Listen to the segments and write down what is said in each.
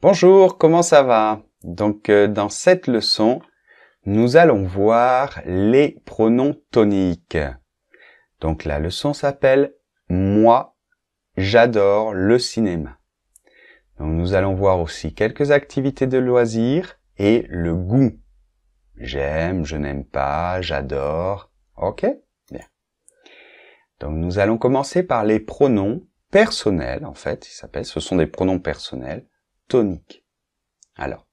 Bonjour, comment ça va? Donc, dans cette leçon, nous allons voir les pronoms toniques. Donc, la leçon s'appelle « Moi, j'adore le cinéma ». Donc, nous allons voir aussi quelques activités de loisirs et le goût. J'aime, je n'aime pas, j'adore. Ok? Bien. Donc, nous allons commencer par les pronoms personnels, en fait, ce sont des pronoms personnels toniques. Alors,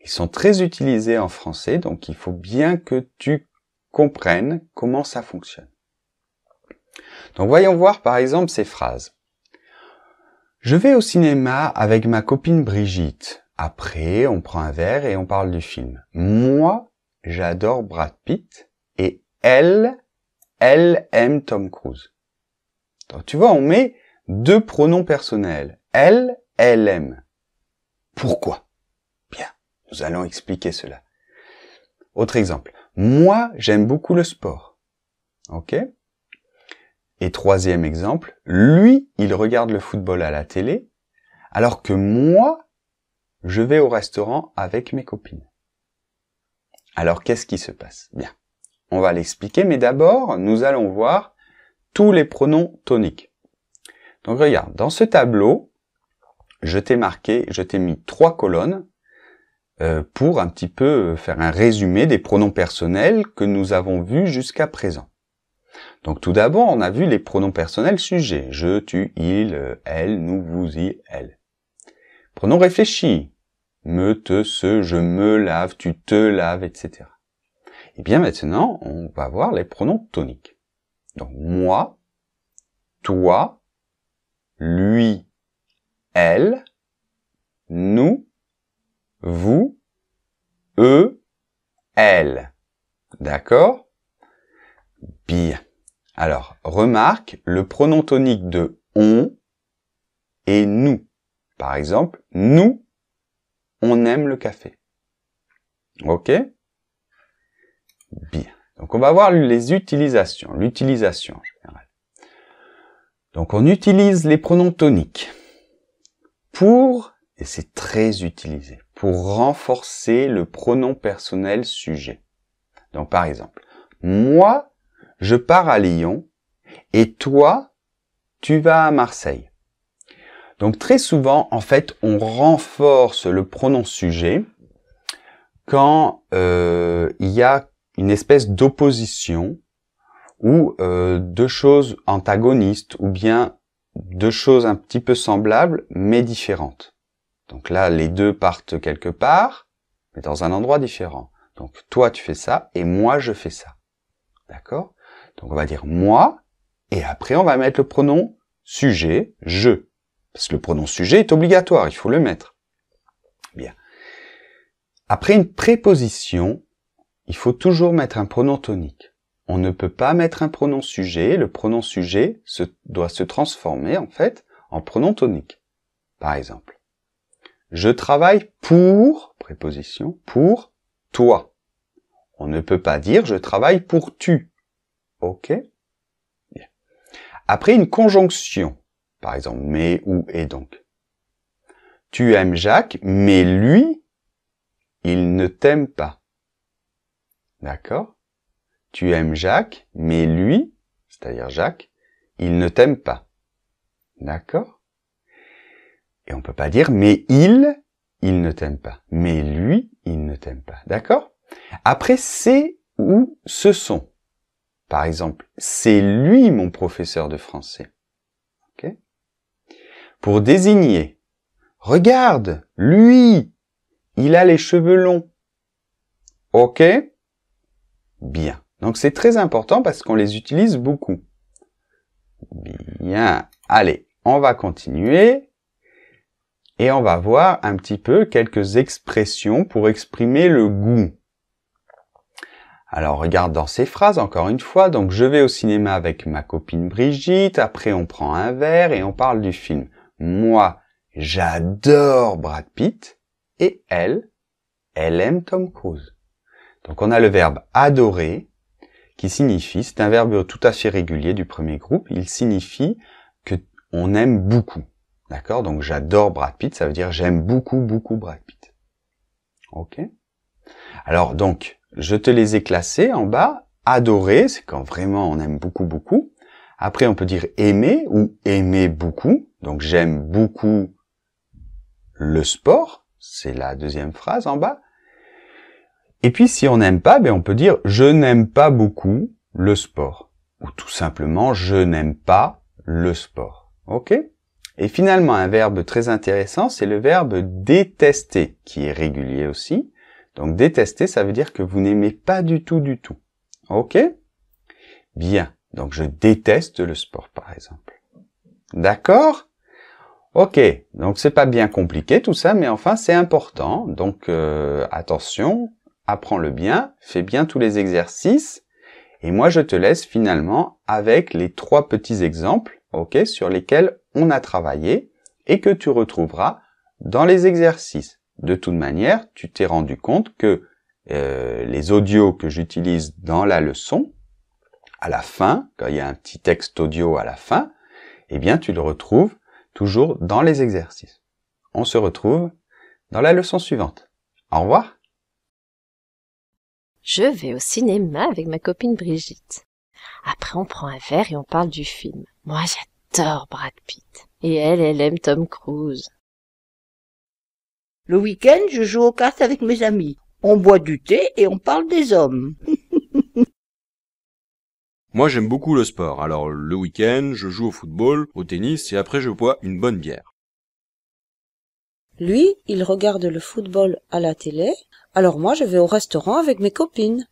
ils sont très utilisés en français, donc il faut bien que tu comprennes comment ça fonctionne. Donc voyons voir par exemple ces phrases. Je vais au cinéma avec ma copine Brigitte. Après, on prend un verre et on parle du film. Moi, j'adore Brad Pitt et elle aime Tom Cruise. Donc tu vois, on met deux pronoms personnels. Elle aime. Pourquoi? Bien, nous allons expliquer cela. Autre exemple. Moi, j'aime beaucoup le sport. Ok? Et troisième exemple. Lui, il regarde le football à la télé, alors que moi, je vais au restaurant avec mes copines. Alors, qu'est-ce qui se passe? Bien, on va l'expliquer, mais d'abord, nous allons voir tous les pronoms toniques. Donc, regarde, dans ce tableau, je t'ai mis 3 colonnes pour un petit peu faire un résumé des pronoms personnels que nous avons vus jusqu'à présent. Donc tout d'abord, on a vu les pronoms personnels sujets. Je, tu, il, elle, nous, vous, il, elle. Pronoms réfléchis. Me, te, ce, je me lave, tu te laves, etc. Et bien maintenant, on va voir les pronoms toniques. Donc moi, toi, lui, elle, nous, vous, eux, elle. D'accord? Bien. Alors, remarque le pronom tonique de on et nous. Par exemple, nous, on aime le café. Ok? Bien. Donc, on va voir les utilisations. L'utilisation en général. Donc, on utilise les pronoms toniques pour, et c'est très utilisé, pour renforcer le pronom personnel sujet. Donc, par exemple, moi, je pars à Lyon et toi, tu vas à Marseille. Donc, très souvent, en fait, on renforce le pronom sujet quand il y a une espèce d'opposition ou deux choses antagonistes ou bien deux choses un petit peu semblables mais différentes. Donc là, les deux partent quelque part, mais dans un endroit différent. Donc toi, tu fais ça et moi, je fais ça. D'accord? Donc on va dire moi et après on va mettre le pronom sujet, je. Parce que le pronom sujet est obligatoire, il faut le mettre. Bien. Après une préposition, il faut toujours mettre un pronom tonique. On ne peut pas mettre un pronom sujet. Le pronom sujet doit se transformer, en fait, en pronom tonique. Par exemple, je travaille pour, préposition, pour toi. On ne peut pas dire je travaille pour tu. Ok? Bien. Après une conjonction, par exemple, mais, ou, et donc. Tu aimes Jacques, mais lui, il ne t'aime pas. D'accord? Tu aimes Jacques, mais lui, c'est-à-dire Jacques, il ne t'aime pas. D'accord? Et on peut pas dire mais il ne t'aime pas. Mais lui, il ne t'aime pas. D'accord? Après, c'est ou ce sont. Par exemple, c'est lui mon professeur de français. Ok? Pour désigner, regarde, lui, il a les cheveux longs. Ok? Bien. Donc c'est très important parce qu'on les utilise beaucoup. Bien. Allez, on va continuer. Et on va voir un petit peu quelques expressions pour exprimer le goût. Alors regarde dans ces phrases encore une fois. Donc je vais au cinéma avec ma copine Brigitte. Après on prend un verre et on parle du film. Moi, j'adore Brad Pitt. Et elle aime Tom Cruise. Donc on a le verbe adorer qui signifie, c'est un verbe tout à fait régulier du premier groupe, il signifie que on aime beaucoup. D'accord? Donc j'adore Brad Pitt, ça veut dire j'aime beaucoup, beaucoup Brad Pitt. Ok? Alors donc, je te les ai classés en bas. Adorer, c'est quand vraiment on aime beaucoup, beaucoup. Après, on peut dire aimer ou aimer beaucoup. Donc j'aime beaucoup le sport. C'est la deuxième phrase en bas. Et puis si on n'aime pas, on peut dire je n'aime pas beaucoup le sport. Ou tout simplement je n'aime pas le sport. Ok? Et finalement, un verbe très intéressant, c'est le verbe détester, qui est régulier aussi. Donc détester, ça veut dire que vous n'aimez pas du tout, du tout. Ok? Bien. Donc je déteste le sport, par exemple. D'accord? Ok. Donc c'est pas bien compliqué tout ça, mais enfin c'est important. Donc attention, apprends-le bien, fais bien tous les exercices. Et moi je te laisse finalement avec les 3 petits exemples, ok, sur lesquels on a travaillé et que tu retrouveras dans les exercices. De toute manière, tu t'es rendu compte que les audios que j'utilise dans la leçon, à la fin, quand il y a un petit texte audio à la fin, eh bien tu le retrouves toujours dans les exercices. On se retrouve dans la leçon suivante. Au revoir. Je vais au cinéma avec ma copine Brigitte. Après, on prend un verre et on parle du film. Moi, j'adore Brad Pitt. Et elle aime Tom Cruise. Le week-end, je joue aux cartes avec mes amis. On boit du thé et on parle des hommes. Moi, j'aime beaucoup le sport. Alors, le week-end, je joue au football, au tennis et après, je bois une bonne bière. Lui, il regarde le football à la télé, alors moi je vais au restaurant avec mes copines.